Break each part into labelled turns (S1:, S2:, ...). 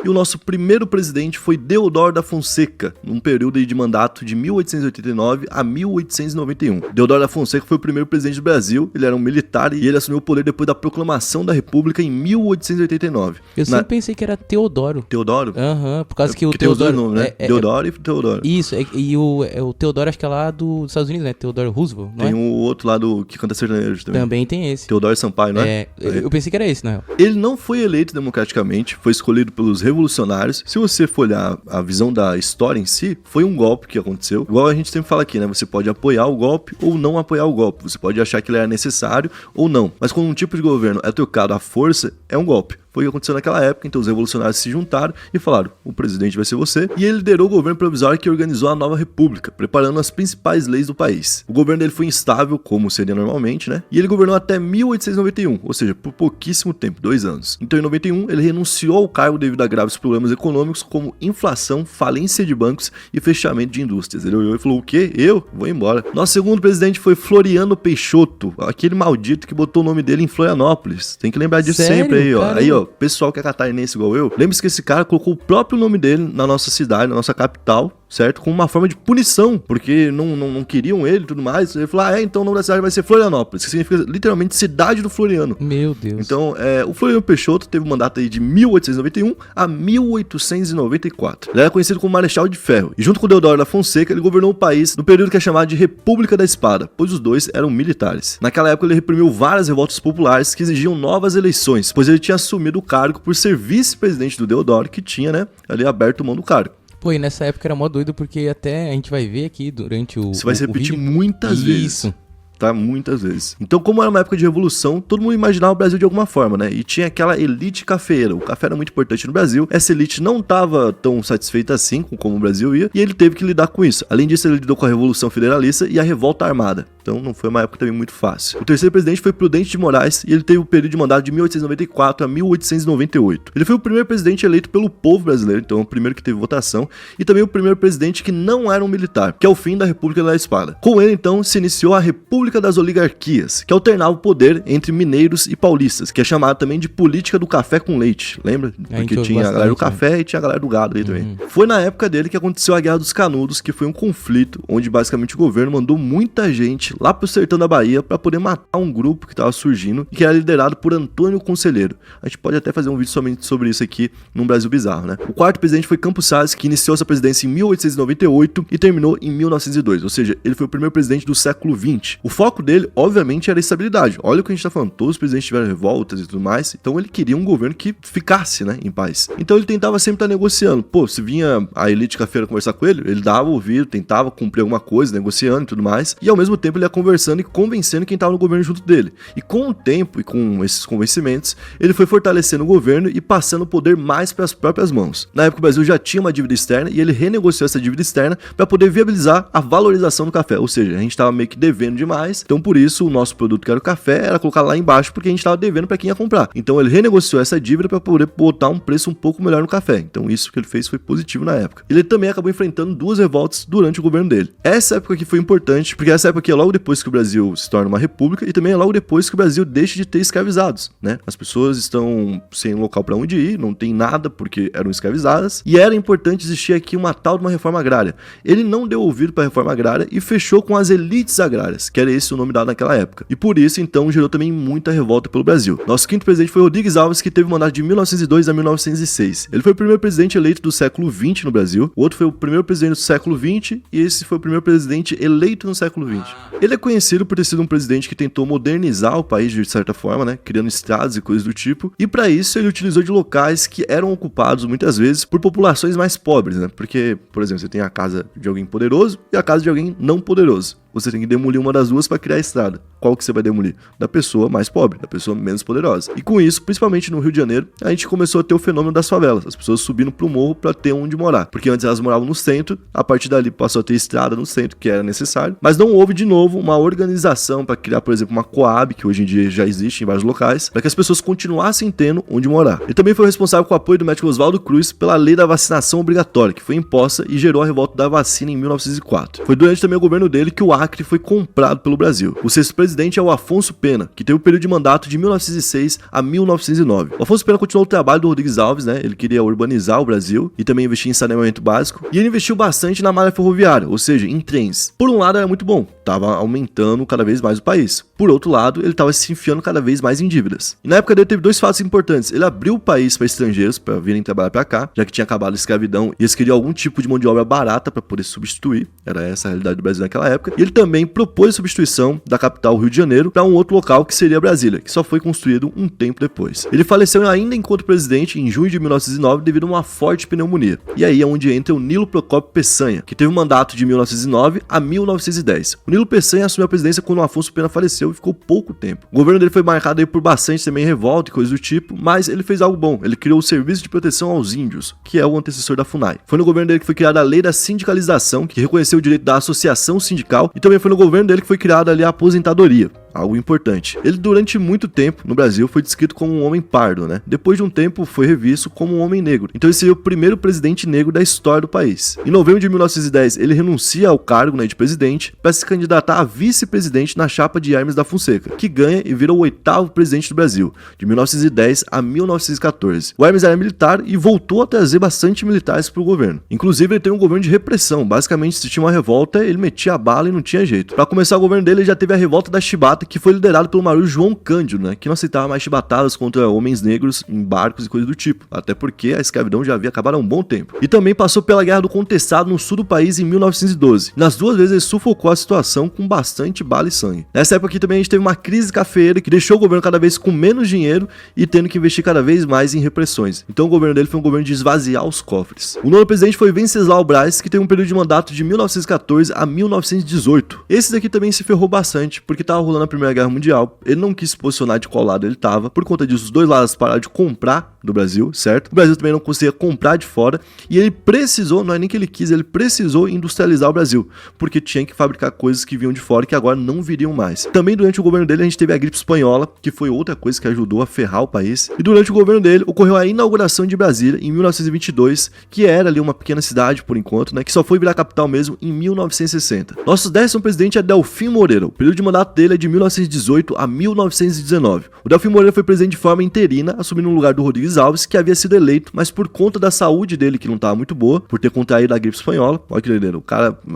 S1: E o nosso primeiro presidente foi Deodoro da Fonseca, num período aí de mandato de 1889 a 1891. Deodoro da Fonseca foi o primeiro presidente do Brasil, ele era um militar e ele assumiu o poder depois da proclamação da República em 1889.
S2: Eu sempre pensei que era Teodoro.
S1: Teodoro?
S2: Aham, por causa que o
S1: tem os dois
S2: Teodoro...
S1: nomes, né? Deodoro e Teodoro.
S2: Isso, e o Teodoro acho que é lá dos Estados Unidos, né? Teodoro Roosevelt, não
S1: Tem
S2: é?
S1: o outro lá que canta sertanejo também.
S2: Também tem esse.
S1: Teodoro Sampaio, não é?
S2: Eu pensei que era esse, na real.
S1: Ele não foi eleito democraticamente, foi escolhido pelos revolucionários. Se você for olhar a visão da história em si, foi um golpe que aconteceu. Igual a gente sempre fala aqui, né? Você pode apoiar o golpe ou não apoiar o golpe. Você pode achar que ele era necessário ou não. Mas quando um tipo de governo é trocado à força, é um golpe. Foi o que aconteceu naquela época, então os revolucionários se juntaram e falaram, o presidente vai ser você, e ele liderou o governo provisório que organizou a nova república, preparando as principais leis do país. O governo dele foi instável, como seria normalmente, né? E ele governou até 1891, ou seja, por pouquíssimo tempo, 2 anos. Então em 91 ele renunciou ao cargo devido a graves problemas econômicos como inflação, falência de bancos e fechamento de indústrias. Ele olhou e falou, o quê? Eu? Vou embora. Nosso segundo presidente foi Floriano Peixoto, aquele maldito que botou o nome dele em Florianópolis. Tem que lembrar disso.
S2: Sério?
S1: Sempre aí, ó.
S2: Caramba.
S1: Aí, ó. Pessoal que é catarinense igual eu, lembre-se que esse cara colocou o próprio nome dele na nossa cidade, na nossa capital, certo? Como uma forma de punição, porque não queriam ele e tudo mais. Ele falou, então o nome da cidade vai ser Florianópolis, que significa literalmente cidade do Floriano.
S2: Meu Deus.
S1: Então, o Floriano Peixoto teve um mandato aí de 1891 a 1894. Ele era conhecido como Marechal de Ferro, e junto com Deodoro da Fonseca, ele governou o país no período que é chamado de República da Espada, pois os dois eram militares. Naquela época, ele reprimiu várias revoltas populares que exigiam novas eleições, pois ele tinha assumido o cargo por ser vice-presidente do Deodoro, que tinha, né, ali aberto mão do cargo.
S2: Pô, e nessa época era mó doido, porque até a gente vai ver aqui durante o...
S1: Você vai se repetir
S2: vídeo.
S1: muitas vezes.
S2: Isso.
S1: Tá? Muitas vezes. Então, como era uma época de revolução, todo mundo imaginava o Brasil de alguma forma, né? E tinha aquela elite cafeeira. O café era muito importante no Brasil. Essa elite não tava tão satisfeita assim com como o Brasil ia, e ele teve que lidar com isso. Além disso, ele lidou com a Revolução Federalista e a Revolta Armada. Então, não foi uma época também muito fácil. O terceiro presidente foi Prudente de Moraes, e ele teve o período de mandato de 1894 a 1898. Ele foi o primeiro presidente eleito pelo povo brasileiro, então o primeiro que teve votação, e também o primeiro presidente que não era um militar, que é o fim da República da Espada. Com ele, então, se iniciou a República das Oligarquias, que alternava o poder entre mineiros e paulistas, que é chamada também de política do café com leite, lembra? Porque tinha a galera do café e tinha a galera do gado ali também. Foi na época dele que aconteceu a Guerra dos Canudos, que foi um conflito onde basicamente o governo mandou muita gente lá pro sertão da Bahia para poder matar um grupo que estava surgindo e que era liderado por Antônio Conselheiro. A gente pode até fazer um vídeo somente sobre isso aqui num Brasil Bizarro, né? O quarto presidente foi Campos Salles, que iniciou sua presidência em 1898 e terminou em 1902, ou seja, ele foi o primeiro presidente do século XX. O foco dele, obviamente, era a estabilidade. Olha o que a gente tá falando, todos os presidentes tiveram revoltas e tudo mais, então ele queria um governo que ficasse, né, em paz. Então ele tentava sempre estar negociando. Pô, se vinha a elite cafeira conversar com ele dava ouvido, tentava cumprir alguma coisa, negociando e tudo mais, e ao mesmo tempo ele ia conversando e convencendo quem tava no governo junto dele. E com o tempo e com esses convencimentos, ele foi fortalecendo o governo e passando o poder mais para as próprias mãos. Na época o Brasil já tinha uma dívida externa e ele renegociou essa dívida externa para poder viabilizar a valorização do café, ou seja, a gente tava meio que devendo demais, então por isso o nosso produto, que era o café, era colocar lá embaixo porque a gente estava devendo para quem ia comprar. Então ele renegociou essa dívida para poder botar um preço um pouco melhor no café. Então isso que ele fez foi positivo na época. Ele também acabou enfrentando 2 revoltas durante o governo dele. Essa época aqui foi importante porque essa época aqui é logo depois que o Brasil se torna uma república e também é logo depois que o Brasil deixa de ter escravizados, né? As pessoas estão sem um local para onde ir, não tem nada porque eram escravizadas e era importante existir aqui uma tal de uma reforma agrária. Ele não deu ouvido para a reforma agrária e fechou com as elites agrárias, que era esse o nome dado naquela época. E por isso, então, gerou também muita revolta pelo Brasil. Nosso quinto presidente foi Rodrigues Alves, que teve mandato de 1902 a 1906. Ele foi o primeiro presidente eleito do século XX no Brasil, o outro foi o primeiro presidente do século XX e esse foi o primeiro presidente eleito no século XX. Ele é conhecido por ter sido um presidente que tentou modernizar o país de certa forma, né, criando estradas e coisas do tipo, e para isso ele utilizou de locais que eram ocupados muitas vezes por populações mais pobres, né, porque, por exemplo, você tem a casa de alguém poderoso e a casa de alguém não poderoso. Você tem que demolir uma das duas para criar a estrada. Qual que você vai demolir? Da pessoa mais pobre, da pessoa menos poderosa. E com isso, principalmente no Rio de Janeiro, a gente começou a ter o fenômeno das favelas. As pessoas subindo pro morro para ter onde morar. Porque antes elas moravam no centro, a partir dali passou a ter estrada no centro, que era necessário. Mas não houve, de novo, uma organização para criar, por exemplo, uma Coab, que hoje em dia já existe em vários locais, para que as pessoas continuassem tendo onde morar. Ele também foi responsável com o apoio do médico Oswaldo Cruz pela lei da vacinação obrigatória, que foi imposta e gerou a revolta da vacina em 1904. Foi durante também o governo dele que o Acre foi comprado pelo pelo Brasil. O sexto presidente é o Afonso Pena, que teve um período de mandato de 1906 a 1909. O Afonso Pena continuou o trabalho do Rodrigues Alves, né? Ele queria urbanizar o Brasil e também investir em saneamento básico. E ele investiu bastante na malha ferroviária, ou seja, em trens. Por um lado era muito bom, estava aumentando cada vez mais o país. Por outro lado, ele estava se enfiando cada vez mais em dívidas. E na época dele teve dois fatos importantes. Ele abriu o país para estrangeiros, para virem trabalhar para cá, já que tinha acabado a escravidão e eles queriam algum tipo de mão de obra barata para poder substituir. Era essa a realidade do Brasil naquela época. E ele também propôs a substituição da capital Rio de Janeiro para um outro local que seria Brasília, que só foi construído um tempo depois. Ele faleceu ainda enquanto presidente em junho de 1909 devido a uma forte pneumonia. E aí é onde entra o Nilo Procópio Peçanha, que teve um mandato de 1909 a 1910. O Nilo Peçanha assumiu a presidência quando o Afonso Pena faleceu e ficou pouco tempo. O governo dele foi marcado aí por bastante também revolta e coisas do tipo, mas ele fez algo bom. Ele criou o Serviço de Proteção aos Índios, que é o antecessor da FUNAI. Foi no governo dele que foi criada a Lei da Sindicalização, que reconheceu o direito da associação sindical, e também foi no governo dele que foi criada ali a aposentadoria. Algo importante. Ele durante muito tempo no Brasil foi descrito como um homem pardo, né? Depois de um tempo foi revisto como um homem negro. Então ele seria o primeiro presidente negro da história do país. Em novembro de 1910 ele renuncia ao cargo, né, de presidente para se candidatar a vice-presidente na chapa de Hermes da Fonseca, que ganha e vira o 8º presidente do Brasil, de 1910 a 1914. O Hermes era militar e voltou a trazer bastante militares para o governo. Inclusive ele tem um governo de repressão. Basicamente, se tinha uma revolta, ele metia a bala e não tinha jeito. Para começar o governo dele, ele já teve a revolta da Chibata, que foi liderado pelo marinheiro João Cândido, né, que não aceitava mais chibatadas contra homens negros em barcos e coisas do tipo, até porque a escravidão já havia acabado há um bom tempo. E também passou pela Guerra do Contestado no sul do país em 1912. Nas duas vezes ele sufocou a situação com bastante bala e sangue. Nessa época aqui também a gente teve uma crise cafeeira que deixou o governo cada vez com menos dinheiro e tendo que investir cada vez mais em repressões. Então o governo dele foi um governo de esvaziar os cofres. O nono presidente foi Venceslau Braz, que teve um período de mandato de 1914 a 1918. Esse daqui também se ferrou bastante, porque tava rolando a Primeira Guerra Mundial, ele não quis se posicionar de qual lado ele estava, por conta disso os dois lados pararam de comprar do Brasil, certo? O Brasil também não conseguia comprar de fora, e ele precisou, não é nem que ele quis, ele precisou industrializar o Brasil, porque tinha que fabricar coisas que vinham de fora e que agora não viriam mais. Também durante o governo dele a gente teve a gripe espanhola, que foi outra coisa que ajudou a ferrar o país, e durante o governo dele ocorreu a inauguração de Brasília em 1922, que era ali uma pequena cidade por enquanto, né, que só foi virar capital mesmo em 1960. Nosso 10º presidente é Delfim Moreira. O período de mandato dele é de 1918 a 1919. O Delfim Moreira foi presidente de forma interina, assumindo o lugar do Rodrigues Alves, que havia sido eleito, mas por conta da saúde dele, que não estava muito boa, por ter contraído a gripe espanhola. Olha que doideira,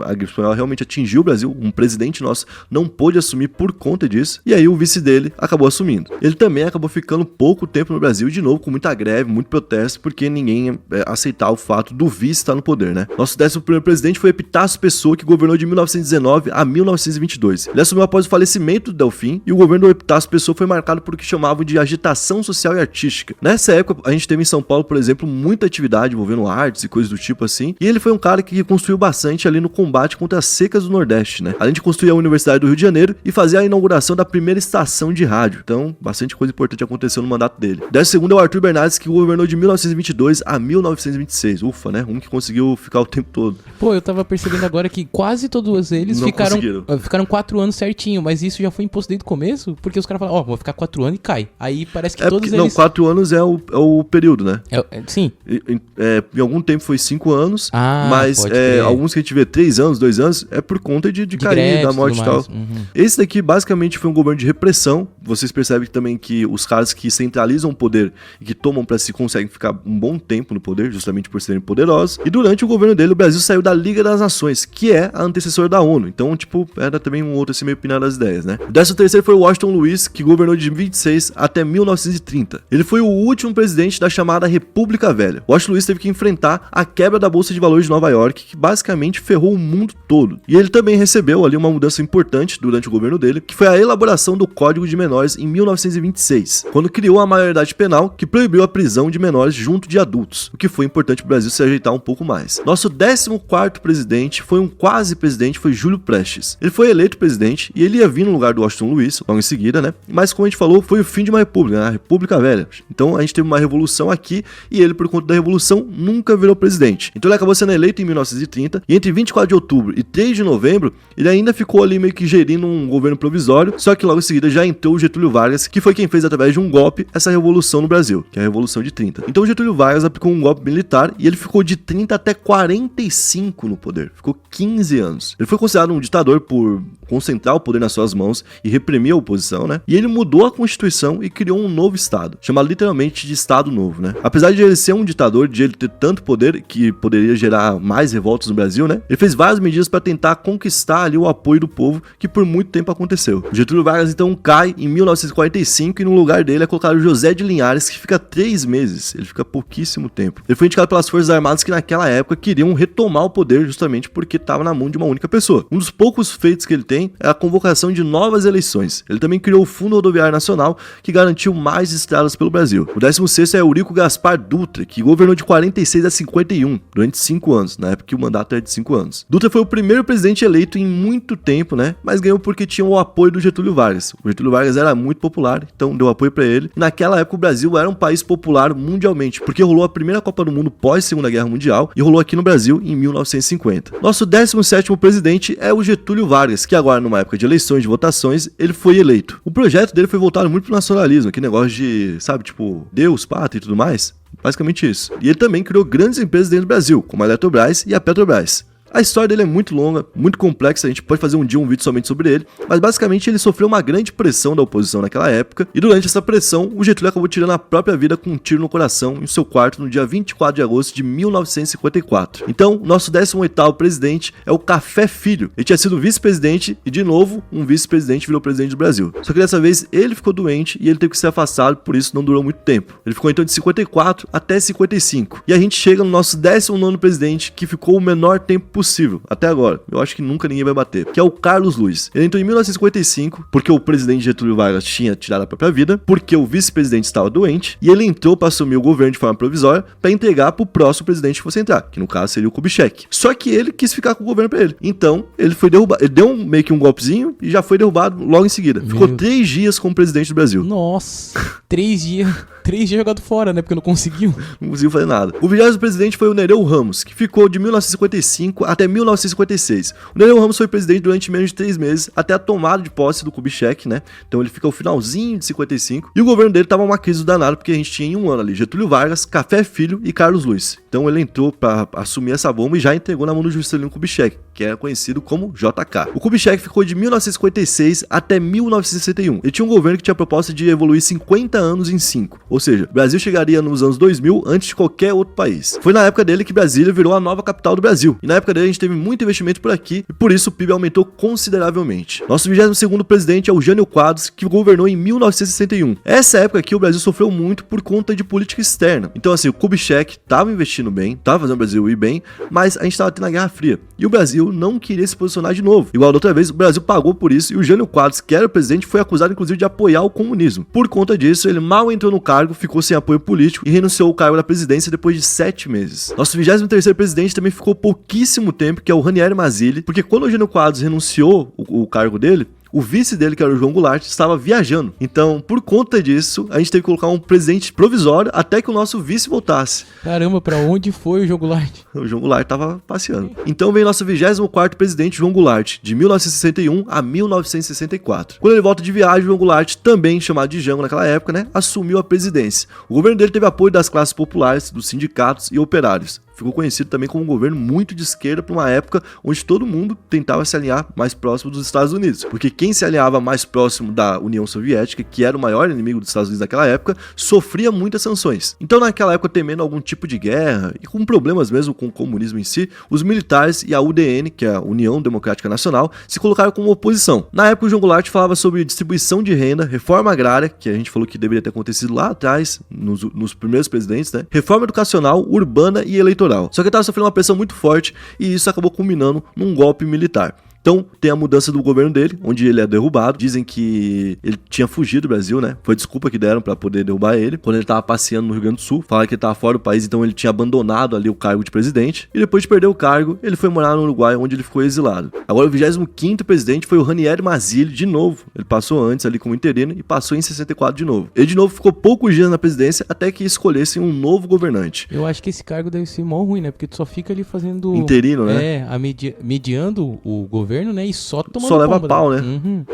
S1: a gripe espanhola realmente atingiu o Brasil, um presidente nosso não pôde assumir por conta disso, e aí o vice dele acabou assumindo. Ele também acabou ficando pouco tempo no Brasil, de novo, com muita greve, muito protesto, porque ninguém aceitava o fato do vice estar no poder, né? Nosso 11º presidente foi Epitácio Pessoa, que governou de 1919 a 1922. Ele assumiu após o falecimento do Delfim, e o governo do Epitácio Pessoa foi marcado por o que chamavam de agitação social e artística. Nessa época, a gente teve em São Paulo, por exemplo, muita atividade envolvendo artes e coisas do tipo assim, e ele foi um cara que construiu bastante ali no combate contra as secas do Nordeste, né? Além de construir a Universidade do Rio de Janeiro e fazer a inauguração da primeira estação de rádio. Então, bastante coisa importante aconteceu no mandato dele. 12º é o Arthur Bernardes, que governou de 1922 a 1926. Ufa, né? Um que conseguiu ficar o tempo todo.
S2: Pô, eu tava percebendo agora que quase todos eles ficaram 4 anos certinho, mas isso já foi imposto desde o começo, porque os caras falam, ó, vou ficar 4 anos e cai. Aí parece que todos eles...
S1: Não, 4 anos é o período, né?
S2: Sim.
S1: Em algum tempo foi 5 anos, mas alguns que a gente vê 3 anos, 2 anos, é por conta de cair, da morte e tal.
S2: Uhum.
S1: Esse daqui basicamente foi um governo de repressão. Vocês percebem também que os caras que centralizam o poder e que tomam pra si conseguem ficar um bom tempo no poder, justamente por serem poderosos. E durante o governo dele, o Brasil saiu da Liga das Nações, que é a antecessora da ONU. Então, tipo, era também um outro assim meio pinar das ideias, né? O 13º foi o Washington Luiz, que governou de 26 até 1930. Ele foi o último presidente da chamada República Velha. O Washington Luiz teve que enfrentar a quebra da Bolsa de Valores de Nova York, que basicamente ferrou o mundo todo. E ele também recebeu ali uma mudança importante durante o governo dele, que foi a elaboração do Código de Menores em 1926, quando criou a maioridade penal que proibiu a prisão de menores junto de adultos, o que foi importante para o Brasil se ajeitar um pouco mais. Nosso 14º presidente foi um quase presidente, foi Júlio Prestes. Ele foi eleito presidente e ele ia vir no lugar do Washington Luiz, logo em seguida, né? Mas como a gente falou, foi o fim de uma república, né? A República Velha. Então a gente teve uma revolução aqui e ele, por conta da revolução, nunca virou presidente. Então ele acabou sendo eleito em 1930 e entre 24 de outubro e 3 de novembro, ele ainda ficou ali meio que gerindo um governo provisório, só que logo em seguida já entrou o Getúlio Vargas, que foi quem fez através de um golpe essa revolução no Brasil, que é a Revolução de 30. Então o Getúlio Vargas aplicou um golpe militar e ele ficou de 30 até 45 no poder. Ficou 15 anos. Ele foi considerado um ditador por concentrar o poder nas suas mãos e reprimir a oposição, né? E ele mudou a Constituição e criou um novo Estado, chamado literalmente de Estado Novo, né? Apesar de ele ser um ditador, de ele ter tanto poder que poderia gerar mais revoltas no Brasil, né? Ele fez várias medidas para tentar conquistar ali o apoio do povo, que por muito tempo aconteceu. O Getúlio Vargas então cai em 1945 e no lugar dele é colocado José de Linhares, que fica 3 meses. Ele fica pouquíssimo tempo. Ele foi indicado pelas Forças Armadas que naquela época queriam retomar o poder justamente porque estava na mão de uma única pessoa. Um dos poucos feitos que ele tem é a convocação de novas eleições. Ele também criou o Fundo Rodoviário Nacional, que garantiu mais estradas pelo Brasil. O 16º é Eurico Gaspar Dutra, que governou de 46 a 51, durante 5 anos, na época que o mandato era de 5 anos. Dutra foi o primeiro presidente eleito em muito tempo, né? Mas ganhou porque tinha o apoio do Getúlio Vargas. O Getúlio Vargas era muito popular, então deu apoio para ele. E naquela época o Brasil era um país popular mundialmente, porque rolou a primeira Copa do Mundo pós Segunda Guerra Mundial e rolou aqui no Brasil em 1950. Nosso 17º presidente é o Getúlio Vargas, que agora numa época de eleições, de votações, ele foi eleito. O projeto dele foi voltado muito pro nacionalismo, que negócio de, sabe, tipo, Deus, pátria e tudo mais. Basicamente isso. E ele também criou grandes empresas dentro do Brasil, como a Eletrobras e a Petrobras. A história dele é muito longa, muito complexa, a gente pode fazer um dia um vídeo somente sobre ele, mas basicamente ele sofreu uma grande pressão da oposição naquela época, e durante essa pressão, o Getúlio acabou tirando a própria vida com um tiro no coração em seu quarto no dia 24 de agosto de 1954. Então, nosso 18º presidente é o Café Filho. Ele tinha sido vice-presidente e, de novo, um vice-presidente virou presidente do Brasil. Só que dessa vez ele ficou doente e ele teve que ser afastado, por isso não durou muito tempo. Ele ficou então de 54 até 55. E a gente chega no nosso 19º presidente, que ficou o menor tempo possível, até agora. Eu acho que nunca ninguém vai bater. Que é o Carlos Luiz. Ele entrou em 1955, porque o presidente Getúlio Vargas tinha tirado a própria vida, porque o vice-presidente estava doente, e ele entrou para assumir o governo de forma provisória para entregar para o próximo presidente que fosse entrar, que no caso seria o Kubitschek. Só que ele quis ficar com o governo para ele. Então, ele foi derrubado. Ele deu meio que um golpezinho e já foi derrubado logo em seguida. Ficou 3 dias como presidente do Brasil.
S2: Nossa, 3 dias. 3 dias jogado fora, né? Porque não conseguiu.
S1: Não conseguiu fazer nada. O 20º presidente foi o Nereu Ramos, que ficou de 1955 até 1956. O Nereu Ramos foi presidente durante menos de 3 meses, até a tomada de posse do Kubitschek, né? Então ele fica o finalzinho de 55. E o governo dele tava uma crise danada, porque a gente tinha em um ano ali Getúlio Vargas, Café Filho e Carlos Luiz. Então ele entrou para assumir essa bomba e já entregou na mão do Juscelino Kubitschek, que era conhecido como JK. O Kubitschek ficou de 1956 até 1961. Ele tinha um governo que tinha a proposta de evoluir 50 anos em 5. Ou seja, o Brasil chegaria nos anos 2000 antes de qualquer outro país. Foi na época dele que Brasília virou a nova capital do Brasil. E na época dele a gente teve muito investimento por aqui e por isso o PIB aumentou consideravelmente. Nosso 22º presidente é o Jânio Quadros, que governou em 1961. Essa época aqui o Brasil sofreu muito por conta de política externa. Então assim, o Kubitschek estava investindo bem, estava fazendo o Brasil ir bem, mas a gente estava tendo a Guerra Fria. E o Brasil não queria se posicionar de novo. Igual da outra vez, o Brasil pagou por isso e o Jânio Quadros, que era o presidente, foi acusado inclusive de apoiar o comunismo. Por conta disso, ele mal entrou no cargo, ficou sem apoio político e renunciou ao cargo da presidência depois de 7 meses. Nosso 23º presidente também ficou pouquíssimo tempo, que é o Ranieri Mazzilli, porque quando o Jânio Quadros renunciou o cargo dele, o vice dele, que era o João Goulart, estava viajando. Então, por conta disso, a gente teve que colocar um presidente provisório até que o nosso vice voltasse.
S2: Caramba, pra onde foi o João Goulart?
S1: O João Goulart estava passeando. Então vem nosso 24º presidente, João Goulart, de 1961 a 1964. Quando ele volta de viagem, o João Goulart, também chamado de Jango naquela época, né, assumiu a presidência. O governo dele teve apoio das classes populares, dos sindicatos e operários. Ficou conhecido também como um governo muito de esquerda para uma época onde todo mundo tentava se alinhar mais próximo dos Estados Unidos. Porque quem se alinhava mais próximo da União Soviética, que era o maior inimigo dos Estados Unidos naquela época, sofria muitas sanções. Então naquela época, temendo algum tipo de guerra e com problemas mesmo com o comunismo em si, os militares e a UDN, que é a União Democrática Nacional, se colocaram como oposição. Na época o João Goulart falava sobre distribuição de renda, reforma agrária, que a gente falou que deveria ter acontecido lá atrás, nos primeiros presidentes, né? Reforma educacional, urbana e eleitoral. Só que ele estava sofrendo uma pressão muito forte e isso acabou culminando num golpe militar. Então, tem a mudança do governo dele, onde ele é derrubado. Dizem que ele tinha fugido do Brasil, né? Foi desculpa que deram pra poder derrubar ele. Quando ele tava passeando no Rio Grande do Sul, falaram que ele tava fora do país, então ele tinha abandonado ali o cargo de presidente. E depois de perder o cargo, ele foi morar no Uruguai, onde ele ficou exilado. Agora, o 25º presidente foi o Ranieri Mazzilli, de novo. Ele passou antes ali como interino e passou em 64 de novo. Ele, de novo, ficou poucos dias na presidência até que escolhessem um novo governante.
S2: Eu acho que esse cargo deve ser mó ruim, né? Porque tu só fica ali fazendo...
S1: interino, né?
S2: mediando o governo governo, né? E só tomando
S1: só leva
S2: pomba,
S1: pau, né?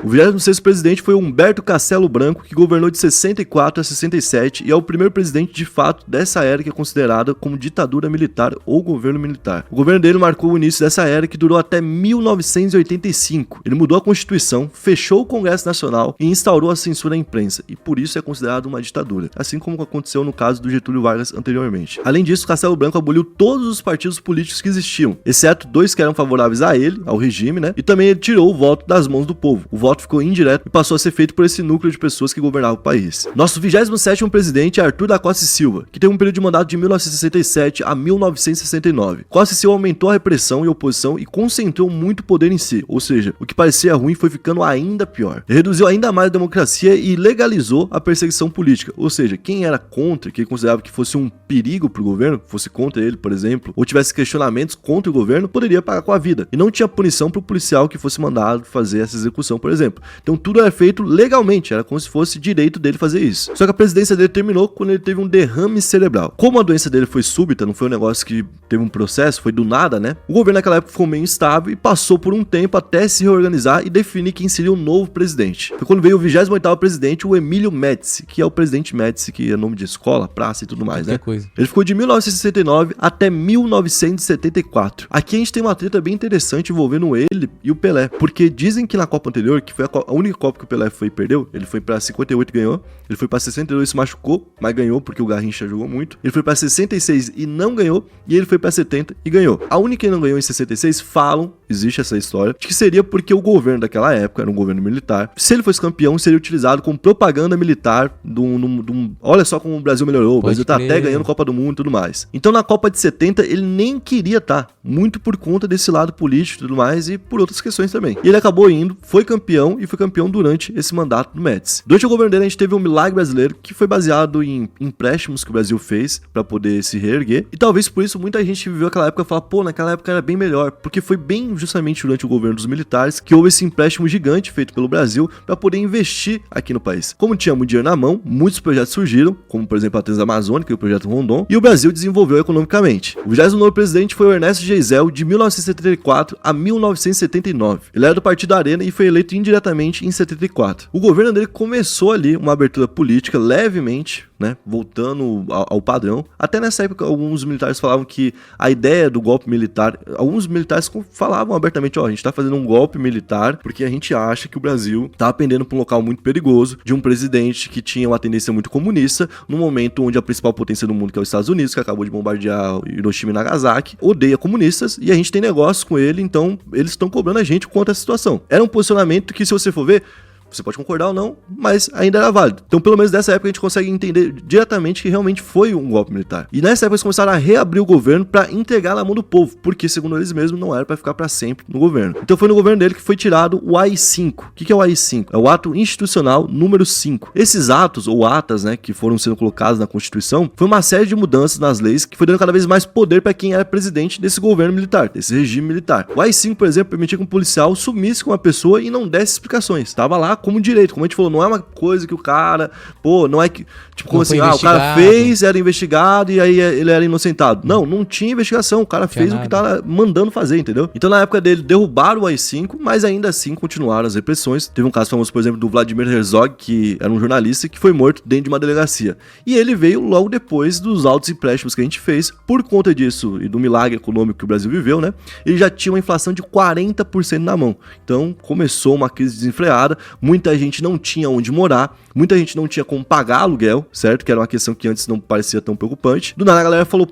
S1: O 26º presidente foi Humberto Castelo Branco, que governou de 64 a 67 e é o primeiro presidente de fato dessa era que é considerada como ditadura militar ou governo militar. O governo dele marcou o início dessa era que durou até 1985. Ele mudou a Constituição, fechou o Congresso Nacional e instaurou a censura à imprensa, e por isso é considerado uma ditadura, assim como aconteceu no caso do Getúlio Vargas anteriormente. Além disso, Castelo Branco aboliu todos os partidos políticos que existiam, exceto 2 que eram favoráveis a ele, ao regime, né? E também ele tirou o voto das mãos do povo. O voto ficou indireto e passou a ser feito por esse núcleo de pessoas que governavam o país. Nosso 27º presidente é Arthur da Costa e Silva, que teve um período de mandato de 1967 a 1969. Costa e Silva aumentou a repressão e oposição e concentrou muito poder em si, ou seja, o que parecia ruim foi ficando ainda pior. Ele reduziu ainda mais a democracia e legalizou a perseguição política, ou seja, quem era contra, quem considerava que fosse um perigo para o governo, fosse contra ele, por exemplo, ou tivesse questionamentos contra o governo, poderia pagar com a vida. E não tinha punição para o policial que fosse mandado fazer essa execução, por exemplo. Então tudo era feito legalmente, era como se fosse direito dele fazer isso. Só que a presidência dele terminou quando ele teve um derrame cerebral. Como a doença dele foi súbita, não foi um negócio que teve um processo, foi do nada, né? O governo naquela época ficou meio instável e passou por um tempo até se reorganizar e definir quem seria o novo presidente. Foi quando veio o 28º presidente, o Emílio Médici, que é o presidente Médici, que é nome de escola, praça e tudo mais, né?
S2: Coisa.
S1: Ele ficou de 1969 até 1974. Aqui a gente tem uma treta bem interessante envolvendo ele e o Pelé, porque dizem que na Copa anterior, que foi a única Copa que o Pelé foi e perdeu, ele foi pra 58 e ganhou, ele foi pra 62 e se machucou, mas ganhou porque o Garrincha jogou muito, ele foi pra 66 e não ganhou, e ele foi pra 70 e ganhou. A única que não ganhou em 66, falam, existe essa história, de que seria porque o governo daquela época era um governo militar. Se ele fosse campeão, seria utilizado como propaganda militar olha só como o Brasil melhorou, o Brasil tá até ganhando Copa do Mundo e tudo mais. Então na Copa de 70 ele nem queria estar, muito por conta desse lado político e tudo mais e por outras questões também. E ele acabou indo, foi campeão e foi campeão durante esse mandato do Médici. Durante o governo dele a gente teve um milagre brasileiro que foi baseado em empréstimos que o Brasil fez para poder se reerguer, e talvez por isso muita gente viveu aquela época e fala, pô, naquela época era bem melhor, porque foi bem justamente durante o governo dos militares que houve esse empréstimo gigante feito pelo Brasil para poder investir aqui no país. Como tinha muito dinheiro na mão, muitos projetos surgiram, como por exemplo a Transamazônica e o projeto Rondon, e o Brasil desenvolveu economicamente. O 29º presidente foi o Ernesto Geisel, de 1974 a 1979. Ele era do Partido Arena e foi eleito indiretamente em 74. O governo dele começou ali uma abertura política levemente, né, voltando ao padrão. Até nessa época alguns militares falavam que a ideia do golpe militar, alguns militares falavam abertamente, a gente tá fazendo um golpe militar porque a gente acha que o Brasil tá pendendo para um local muito perigoso, de um presidente que tinha uma tendência muito comunista, no momento onde a principal potência do mundo, que é os Estados Unidos, que acabou de bombardear Hiroshima e Nagasaki, odeia comunistas e a gente tem negócio com ele, então eles estão cobrando a gente contra a situação. Era um posicionamento que, se você for ver, você pode concordar ou não, mas ainda era válido. Então, pelo menos dessa época, a gente consegue entender diretamente que realmente foi um golpe militar. E nessa época, eles começaram a reabrir o governo para entregar na mão do povo, porque, segundo eles mesmos, não era para ficar para sempre no governo. Então, foi no governo dele que foi tirado o AI-5. O que é o AI-5? É o Ato Institucional número 5. Esses atos, ou atas, né, que foram sendo colocados na Constituição, foi uma série de mudanças nas leis que foi dando cada vez mais poder para quem era presidente desse governo militar, desse regime militar. O AI-5, por exemplo, permitia que um policial sumisse com uma pessoa e não desse explicações. Estava lá como direito, como a gente falou, não é uma coisa que o cara, não é que, tipo, como assim, o cara fez, era investigado e aí ele era inocentado. Não tinha investigação, o cara fez o que tava mandando fazer, entendeu? Então na época dele derrubaram o AI-5, mas ainda assim continuaram as repressões. Teve um caso famoso, por exemplo, do Vladimir Herzog, que era um jornalista que foi morto dentro de uma delegacia. E ele veio logo depois dos altos empréstimos que a gente fez, por conta disso e do milagre econômico que o Brasil viveu, né? Ele já tinha uma inflação de 40% na mão. Então começou uma crise desenfreada, muita gente não tinha onde morar, muita gente não tinha como pagar aluguel, certo? Que era uma questão que antes não parecia tão preocupante. Do nada a galera falou,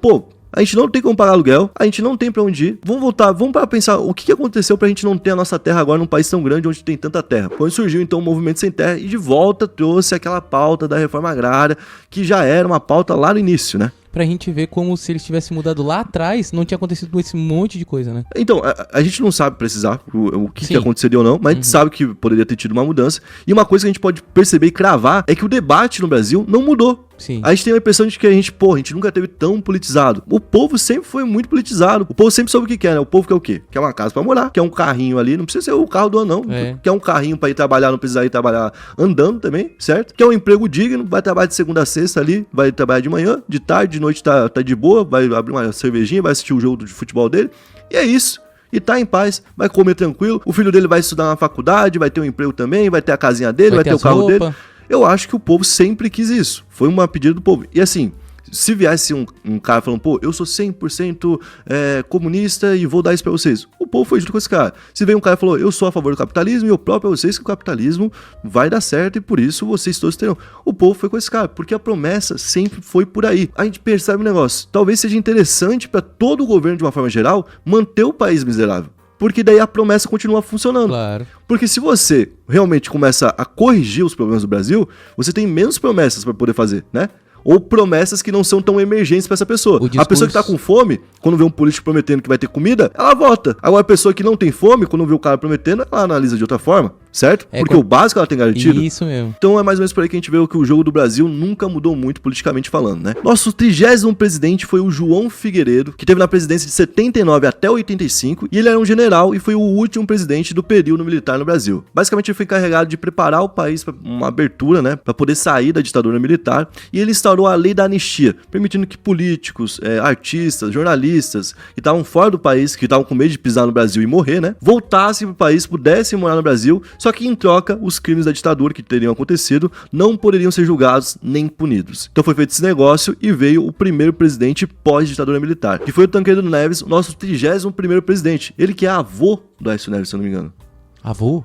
S1: a gente não tem como pagar aluguel, a gente não tem pra onde ir, vamos para pensar o que aconteceu pra gente não ter a nossa terra agora num país tão grande onde tem tanta terra. Quando surgiu então o Movimento Sem Terra e de volta trouxe aquela pauta da reforma agrária, que já era uma pauta lá no início, né?
S2: Pra gente ver como se eles tivessem mudado lá atrás, não tinha acontecido esse monte de coisa, né?
S1: Então, a gente não sabe precisar o que aconteceria ou não, mas a gente sabe que poderia ter tido uma mudança. E uma coisa que a gente pode perceber e cravar é que o debate no Brasil não mudou.
S2: Sim.
S1: A gente tem a impressão de que a gente nunca teve tão politizado. O povo sempre foi muito politizado. O povo sempre soube o que quer, né? O povo quer o quê? Quer uma casa pra morar, quer um carrinho ali, não precisa ser o carro do ano, não. Quer um carrinho pra ir trabalhar, não precisa ir trabalhar andando também, certo? Quer um emprego digno, vai trabalhar de segunda a sexta ali, vai trabalhar de manhã, de tarde, de noite tá de boa, vai abrir uma cervejinha, vai assistir o jogo de futebol dele. E é isso. e tá em paz, vai comer tranquilo, o filho dele vai estudar na faculdade, vai ter um emprego também, vai ter a casinha dele, vai ter o carro dele. Eu acho que o povo sempre quis isso. Foi uma pedida do povo. E assim, se viesse um cara falando, pô, eu sou 100% comunista e vou dar isso pra vocês, o povo foi junto com esse cara. Se veio um cara e falou, eu sou a favor do capitalismo e eu próprio pra vocês que o capitalismo vai dar certo e por isso vocês todos terão. O povo foi com esse cara, porque a promessa sempre foi por aí. A gente percebe um negócio, talvez seja interessante pra todo o governo de uma forma geral manter o país miserável. Porque daí a promessa continua funcionando.
S2: Claro.
S1: Porque se você realmente começa a corrigir os problemas do Brasil, você tem menos promessas para poder fazer, né? Ou promessas que não são tão emergentes para essa pessoa. A pessoa que tá com fome, quando vê um político prometendo que vai ter comida, ela vota. Agora a pessoa que não tem fome, quando vê o cara prometendo, ela analisa de outra forma, certo? Porque o básico ela tem garantido.
S2: Isso mesmo.
S1: Então é mais ou menos por aí que a gente vê que o jogo do Brasil nunca mudou muito politicamente falando, né? Nosso 30º presidente foi o João Figueiredo, que teve na presidência de 79 até 85, e ele era um general e foi o último presidente do período militar no Brasil. Basicamente ele foi encarregado de preparar o país para uma abertura, né, para poder sair da ditadura militar, e ele instaurou a lei da anistia, permitindo que políticos, artistas, jornalistas que estavam fora do país, que estavam com medo de pisar no Brasil e morrer, né, voltassem para o país, pudessem morar no Brasil, só que em troca os crimes da ditadura que teriam acontecido não poderiam ser julgados nem punidos. Então foi feito esse negócio e veio o primeiro presidente pós-ditadura militar, que foi o Tancredo Neves, o nosso 31º presidente. Ele que é avô do Aécio Neves, se eu não me engano.
S2: Avô?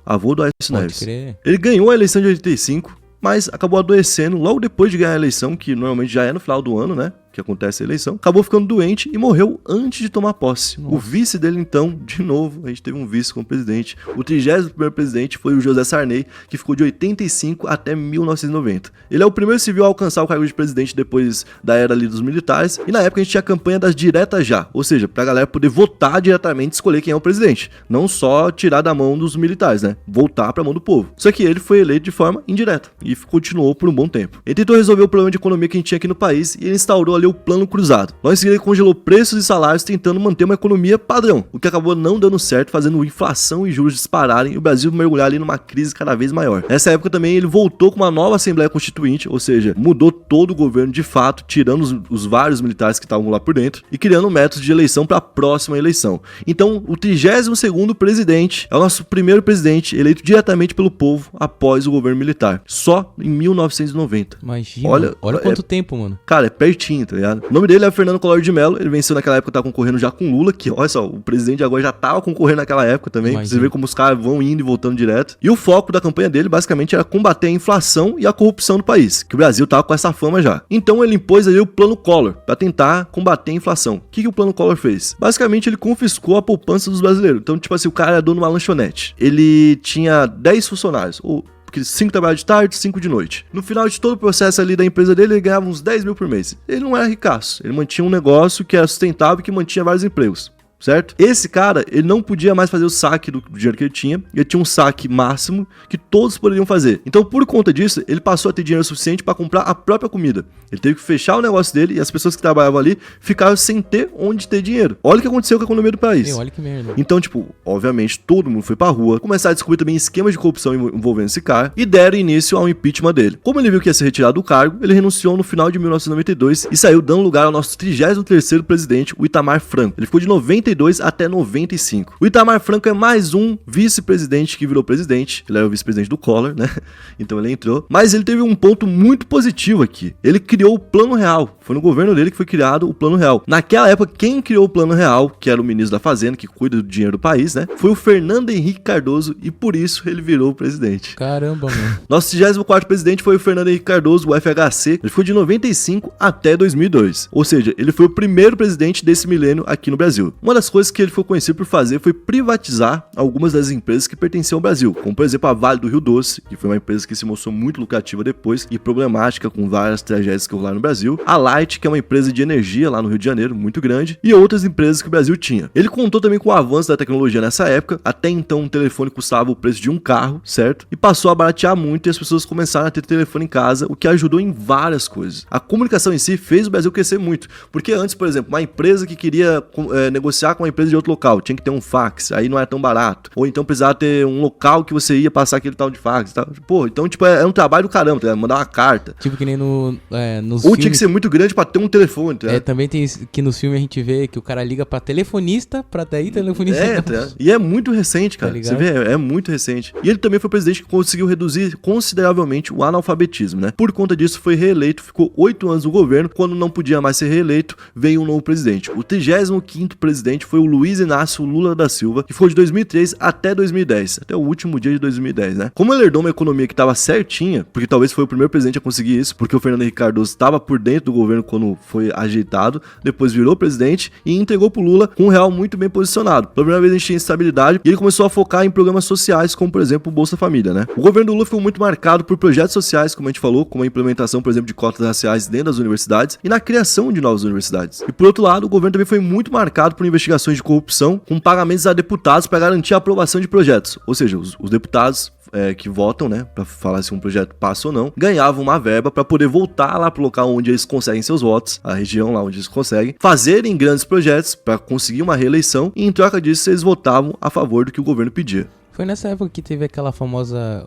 S1: Avô do Aécio Neves.
S2: Crer.
S1: Ele ganhou a eleição de 85, mas acabou adoecendo logo depois de ganhar a eleição, que normalmente já é no final do ano, né? Que acontece a eleição, acabou ficando doente e morreu antes de tomar posse. Nossa. O vice dele, então, de novo, a gente teve um vice como presidente. O 31º presidente foi o José Sarney, que ficou de 85 até 1990. Ele é o primeiro civil a alcançar o cargo de presidente depois da era ali dos militares, e na época a gente tinha a campanha das diretas já, ou seja, pra galera poder votar diretamente e escolher quem é o presidente, não só tirar da mão dos militares, né, voltar pra mão do povo. Só que ele foi eleito de forma indireta, e continuou por um bom tempo. Ele tentou resolver o problema de economia que a gente tinha aqui no país, e ele instaurou ali o plano cruzado. Logo em seguida ele congelou preços e salários tentando manter uma economia padrão, o que acabou não dando certo, fazendo inflação e juros dispararem e o Brasil mergulhar ali numa crise cada vez maior. Nessa época também ele voltou com uma nova Assembleia Constituinte, ou seja, mudou todo o governo de fato, tirando os vários militares que estavam lá por dentro e criando métodos de eleição para a próxima eleição. Então o 32º presidente é o nosso primeiro presidente eleito diretamente pelo povo após o governo militar, só em 1990.
S2: Imagina, olha quanto tempo, mano.
S1: Cara, é pertinho, tá ligado? O nome dele é Fernando Collor de Mello, ele venceu naquela época, tá concorrendo já com Lula, que olha só, o presidente de agora já tava concorrendo naquela época também. Imagina. Você vê como os caras vão indo e voltando direto. E o foco da campanha dele basicamente era combater a inflação e a corrupção do país, que o Brasil tava com essa fama já. Então ele impôs ali o Plano Collor pra tentar combater a inflação. O que o Plano Collor fez? Basicamente ele confiscou a poupança dos brasileiros. Então tipo assim, o cara era dono de uma lanchonete. Ele tinha 10 funcionários, ou 5 trabalhos de tarde, 5 de noite. No final de todo o processo ali da empresa dele, ele ganhava uns 10 mil por mês. Ele não era ricaço, ele mantinha um negócio que era sustentável e que mantinha vários empregos, certo? Esse cara, ele não podia mais fazer o saque do dinheiro que ele tinha um saque máximo que todos poderiam fazer. Então, por conta disso, ele passou a ter dinheiro suficiente para comprar a própria comida. Ele teve que fechar o negócio dele e as pessoas que trabalhavam ali ficaram sem ter onde ter dinheiro. Olha o que aconteceu com a economia do país.
S2: Olha que merda.
S1: Então, tipo, obviamente, todo mundo foi pra rua, começaram a descobrir também esquemas de corrupção envolvendo esse cara e deram início ao impeachment dele. Como ele viu que ia ser retirado do cargo, ele renunciou no final de 1992 e saiu dando lugar ao nosso 33º presidente, o Itamar Franco. Ele ficou de 92 até 95. O Itamar Franco é mais um vice-presidente que virou presidente. Ele era o vice-presidente do Collor, né? Então ele entrou. Mas ele teve um ponto muito positivo aqui. Ele criou o Plano Real. Foi no governo dele que foi criado o Plano Real. Naquela época, quem criou o Plano Real, que era o ministro da Fazenda, que cuida do dinheiro do país, né? Foi o Fernando Henrique Cardoso e por isso ele virou o presidente.
S2: Caramba, mano.
S1: Nosso 34º presidente foi o Fernando Henrique Cardoso, o FHC. Ele ficou de 95 até 2002. Ou seja, ele foi o primeiro presidente desse milênio aqui no Brasil. Uma das coisas que ele foi conhecido por fazer foi privatizar algumas das empresas que pertenciam ao Brasil, como por exemplo a Vale do Rio Doce, que foi uma empresa que se mostrou muito lucrativa depois e problemática com várias tragédias que rolaram no Brasil, a Light, que é uma empresa de energia lá no Rio de Janeiro, muito grande, e outras empresas que o Brasil tinha. Ele contou também com o avanço da tecnologia nessa época, até então um telefone custava o preço de um carro, certo? E passou a baratear muito e as pessoas começaram a ter telefone em casa, o que ajudou em várias coisas. A comunicação em si fez o Brasil crescer muito, porque antes, por exemplo, uma empresa que queria negociar negociar com uma empresa de outro local, tinha que ter um fax, aí não era tão barato. Ou então precisava ter um local que você ia passar aquele tal de fax, tá? Pô, então, tipo, é um trabalho do caramba, tá? Mandar uma carta.
S2: Tipo que nem nos
S1: Ou
S2: filmes...
S1: tinha que ser muito grande pra ter um telefone, tá?
S2: Também tem que nos filmes a gente vê que o cara liga pra telefonista, pra daí telefonista...
S1: Tá? E é muito recente, cara. Você vê, é muito recente. E ele também foi o presidente que conseguiu reduzir consideravelmente o analfabetismo, né? Por conta disso, foi reeleito, ficou 8 anos no governo. Quando não podia mais ser reeleito, veio um novo presidente. O 35º presidente foi o Luiz Inácio Lula da Silva, que ficou de 2003 até 2010, até o último dia de 2010, né? Como ele herdou uma economia que estava certinha, porque talvez foi o primeiro presidente a conseguir isso, porque o Fernando Henrique Cardoso estava por dentro do governo quando foi ajeitado, depois virou presidente e entregou pro Lula com um real muito bem posicionado. Pela primeira vez a gente tinha estabilidade e ele começou a focar em programas sociais, como por exemplo o Bolsa Família, né? O governo do Lula foi muito marcado por projetos sociais, como a gente falou, como a implementação, por exemplo, de cotas raciais dentro das universidades e na criação de novas universidades. E por outro lado, o governo também foi muito marcado por investigações de corrupção, com pagamentos a deputados para garantir a aprovação de projetos. Ou seja, os deputados que votam, né, para falar se um projeto passa ou não, ganhavam uma verba para poder voltar lá pro local onde eles conseguem seus votos, a região lá onde eles conseguem, fazerem grandes projetos para conseguir uma reeleição e em troca disso eles votavam a favor do que o governo pedia.
S2: Foi nessa época que teve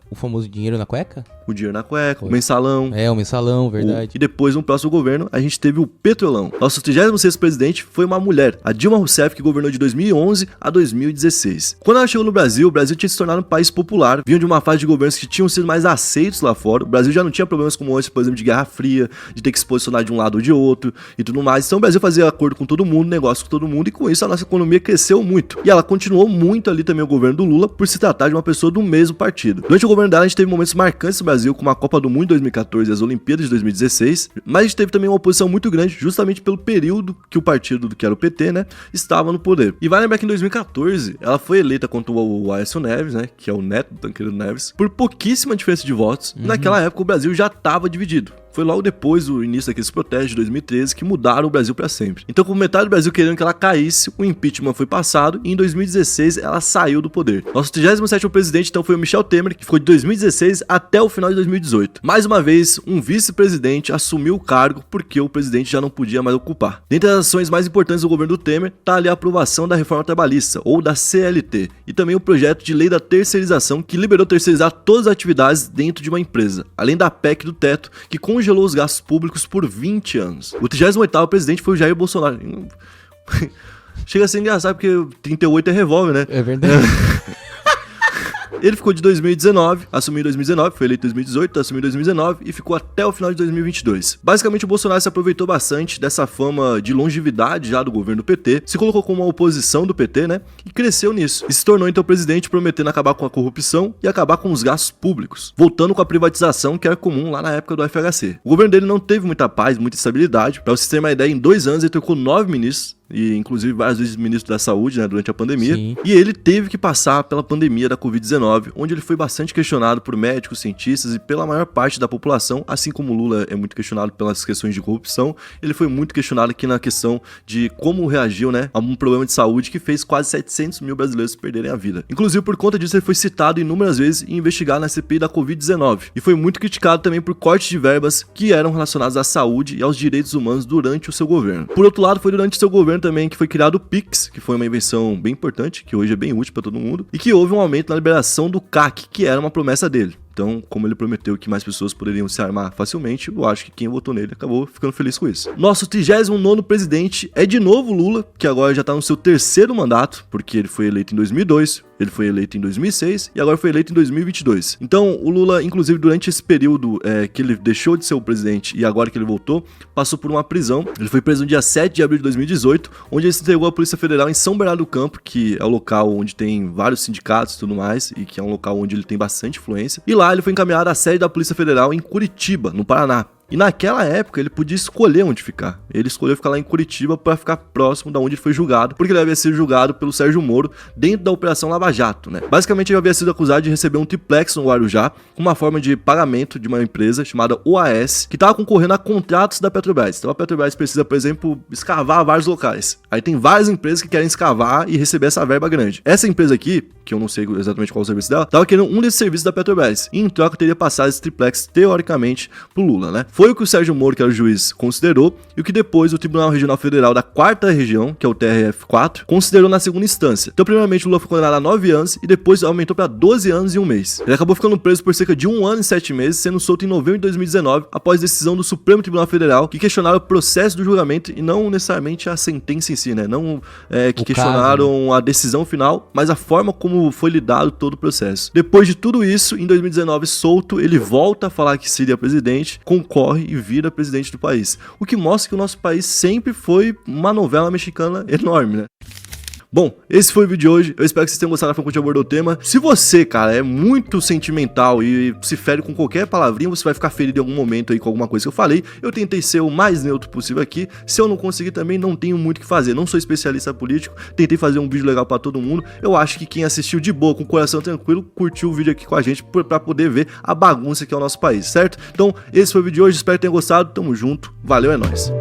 S2: o famoso dinheiro na cueca?
S1: O dinheiro na cueca, o mensalão.
S2: O mensalão, verdade.
S1: E depois, no próximo governo, a gente teve o petrolão. Nosso 36º presidente foi uma mulher, a Dilma Rousseff, que governou de 2011 a 2016. Quando ela chegou no Brasil, o Brasil tinha se tornado um país popular, vinha de uma fase de governos que tinham sido mais aceitos lá fora. O Brasil já não tinha problemas como antes, por exemplo, de Guerra Fria, de ter que se posicionar de um lado ou de outro e tudo mais. Então o Brasil fazia acordo com todo mundo, negócio com todo mundo, e com isso a nossa economia cresceu muito. E ela continuou muito ali também o governo do Lula, por se tratar de uma pessoa do mesmo partido. Durante o governo dela, a gente teve momentos marcantes no Brasil, como a Copa do Mundo em 2014 e as Olimpíadas de 2016, mas a gente teve também uma oposição muito grande, justamente pelo período que o partido, que era o PT, né, estava no poder. E vai lembrar que em 2014, ela foi eleita contra o Aécio Neves, né, que é o neto do Tancredo Neves, por pouquíssima diferença de votos. Naquela época, o Brasil já estava dividido. Foi logo depois do início daqueles protestos de 2013 que mudaram o Brasil para sempre. Então, com metade do Brasil querendo que ela caísse, o impeachment foi passado e em 2016 ela saiu do poder. Nosso 37º presidente então foi o Michel Temer, que ficou de 2016 até o final de 2018. Mais uma vez, um vice-presidente assumiu o cargo porque o presidente já não podia mais ocupar. Dentre as ações mais importantes do governo do Temer, está ali a aprovação da reforma trabalhista, ou da CLT, e também o projeto de lei da terceirização, que liberou terceirizar todas as atividades dentro de uma empresa, além da PEC do teto, que congelou os gastos públicos por 20 anos. O 38º presidente foi o Jair Bolsonaro. Chega a ser engraçado porque 38 é revólver, né?
S2: É verdade.
S1: Ele ficou de 2019, assumiu em 2019, foi eleito em 2018, assumiu em 2019 e ficou até o final de 2022. Basicamente, o Bolsonaro se aproveitou bastante dessa fama de longevidade já do governo do PT, se colocou como uma oposição do PT, né, e cresceu nisso. E se tornou então presidente, prometendo acabar com a corrupção e acabar com os gastos públicos, voltando com a privatização que era comum lá na época do FHC. O governo dele não teve muita paz, muita estabilidade. Para você ter uma ideia, em 2 anos ele trocou 9 ministros, e inclusive várias vezes ministro da saúde, né, durante a pandemia.
S2: Sim.
S1: E ele teve que passar pela pandemia da Covid-19, onde ele foi bastante questionado por médicos, cientistas e pela maior parte da população, assim como o Lula é muito questionado pelas questões de corrupção, ele foi muito questionado aqui na questão de como reagiu, né, a um problema de saúde que fez quase 700 mil brasileiros perderem a vida. Inclusive, por conta disso, ele foi citado inúmeras vezes e investigado na CPI da Covid-19, e foi muito criticado também por cortes de verbas que eram relacionados à saúde e aos direitos humanos durante o seu governo. Por outro lado, foi durante o seu governo também que foi criado o Pix, que foi uma invenção bem importante, que hoje é bem útil para todo mundo, e que houve um aumento na liberação do CAC, que era uma promessa dele. Então, como ele prometeu que mais pessoas poderiam se armar facilmente, eu acho que quem votou nele acabou ficando feliz com isso. Nosso 39º presidente é de novo Lula, que agora já tá no seu 3º mandato, porque ele foi eleito em 2002, ele foi eleito em 2006 e agora foi eleito em 2022. Então, o Lula, inclusive, durante esse período que ele deixou de ser o presidente e agora que ele voltou, passou por uma prisão. Ele foi preso no dia 7 de abril de 2018, onde ele se entregou à Polícia Federal em São Bernardo do Campo, que é o local onde tem vários sindicatos e tudo mais, e que é um local onde ele tem bastante influência. E lá ele foi encaminhado à sede da Polícia Federal em Curitiba, no Paraná. E naquela época ele podia escolher onde ficar. Ele escolheu ficar lá em Curitiba para ficar próximo da onde ele foi julgado, porque ele havia sido julgado pelo Sérgio Moro dentro da Operação Lava Jato, né? Basicamente ele havia sido acusado de receber um triplex no Guarujá, com uma forma de pagamento de uma empresa chamada OAS, que estava concorrendo a contratos da Petrobras. Então a Petrobras precisa, por exemplo, escavar vários locais. Aí tem várias empresas que querem escavar e receber essa verba grande. Essa empresa aqui, que eu não sei exatamente qual é o serviço dela, tava querendo um desses serviços da Petrobras. E em troca teria passado esse triplex, teoricamente, pro Lula, né? Foi o que o Sérgio Moro, que era o juiz, considerou, e o que depois o Tribunal Regional Federal da 4ª Região, que é o TRF4, considerou na segunda instância. Então, primeiramente, o Lula foi condenado a 9 anos e depois aumentou para 12 anos e 1 mês. Ele acabou ficando preso por cerca de 1 ano e 7 meses, sendo solto em novembro de 2019, após decisão do Supremo Tribunal Federal, que questionaram o processo do julgamento e não necessariamente a sentença em si, né? Não que questionaram a decisão final, mas a forma como foi lidado todo o processo. Depois de tudo isso, em 2019, solto, ele volta a falar que seria presidente, concorre e vira presidente do país. O que mostra que o nosso país sempre foi uma novela mexicana enorme, né? Bom, esse foi o vídeo de hoje, eu espero que vocês tenham gostado da forma que eu abordou o tema. Se você, cara, é muito sentimental e se fere com qualquer palavrinha, você vai ficar ferido em algum momento aí com alguma coisa que eu falei. Eu tentei ser o mais neutro possível aqui, se eu não conseguir também, não tenho muito o que fazer. Não sou especialista político, tentei fazer um vídeo legal pra todo mundo. Eu acho que quem assistiu de boa, com o coração tranquilo, curtiu o vídeo aqui com a gente pra poder ver a bagunça que é o nosso país, certo? Então, esse foi o vídeo de hoje, espero que tenham gostado, tamo junto, valeu, é nóis.